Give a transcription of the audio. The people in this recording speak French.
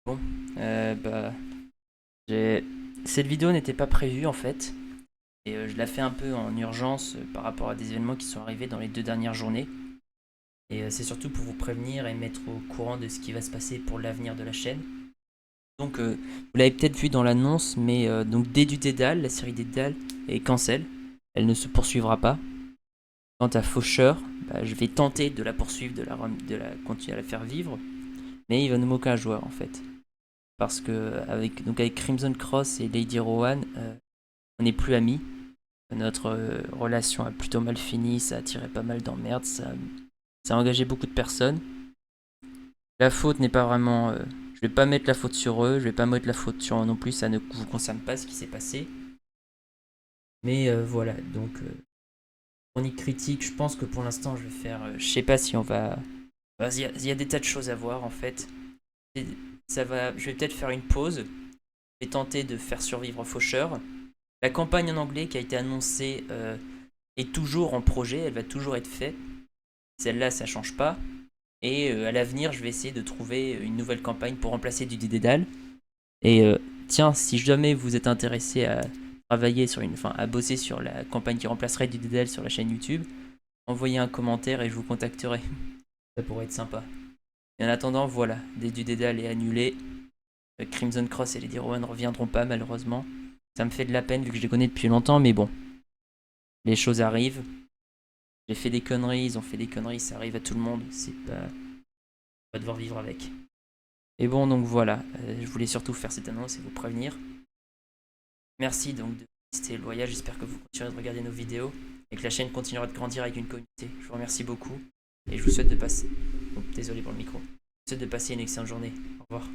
Bon, bah, j'ai... Cette vidéo n'était pas prévue en fait, et je la fais un peu en urgence par rapport à des événements qui sont arrivés dans les 2 dernières journées. Et c'est surtout pour vous prévenir et mettre au courant de ce qui va se passer pour l'avenir de la chaîne. Donc, vous l'avez peut-être vu dans l'annonce, mais donc Dédu Dédale, la série Dédale, est cancel. Elle ne se poursuivra pas. Quant à Faucheur, bah, je vais tenter de la poursuivre, de la continuer à la faire vivre, mais il va nous manquer un joueur en fait. Parce que avec Crimson Cross et Lady Rowan, on n'est plus amis. Notre relation a plutôt mal fini, ça a attiré pas mal d'emmerdes, ça a engagé beaucoup de personnes. La faute n'est pas vraiment... je vais pas mettre la faute sur eux, je vais pas mettre la faute sur eux non plus, ça ne vous concerne pas ce qui s'est passé. Mais voilà, donc chronique critique, je pense que pour l'instant je vais faire... je sais pas si on va... Il y a des tas de choses à voir en fait. Je vais peut-être faire une pause, je vais tenter de faire survivre Faucheur. La campagne en anglais qui a été annoncée est toujours en projet, elle va toujours être faite. Celle-là, ça change pas. Et à l'avenir, je vais essayer de trouver une nouvelle campagne pour remplacer du Dédale. Et tiens, si jamais vous êtes intéressé à travailler à bosser sur la campagne qui remplacerait du Dédale sur la chaîne YouTube, envoyez un commentaire et je vous contacterai. Ça pourrait être sympa. Et en attendant, voilà, du Dédale est annulé. Crimson Cross et Lady Rowan ne reviendront pas malheureusement. Ça me fait de la peine vu que je les connais depuis longtemps, mais bon, les choses arrivent. J'ai fait des conneries, ils ont fait des conneries, ça arrive à tout le monde. C'est pas... On va devoir vivre avec. Et bon, donc voilà, je voulais surtout faire cette annonce et vous prévenir. Merci donc de rester loyal, j'espère que vous continuerez de regarder nos vidéos et que la chaîne continuera de grandir avec une communauté. Je vous remercie beaucoup et je vous souhaite de passer... Oh, désolé pour le micro. Je vous souhaite de passer une excellente journée. Au revoir.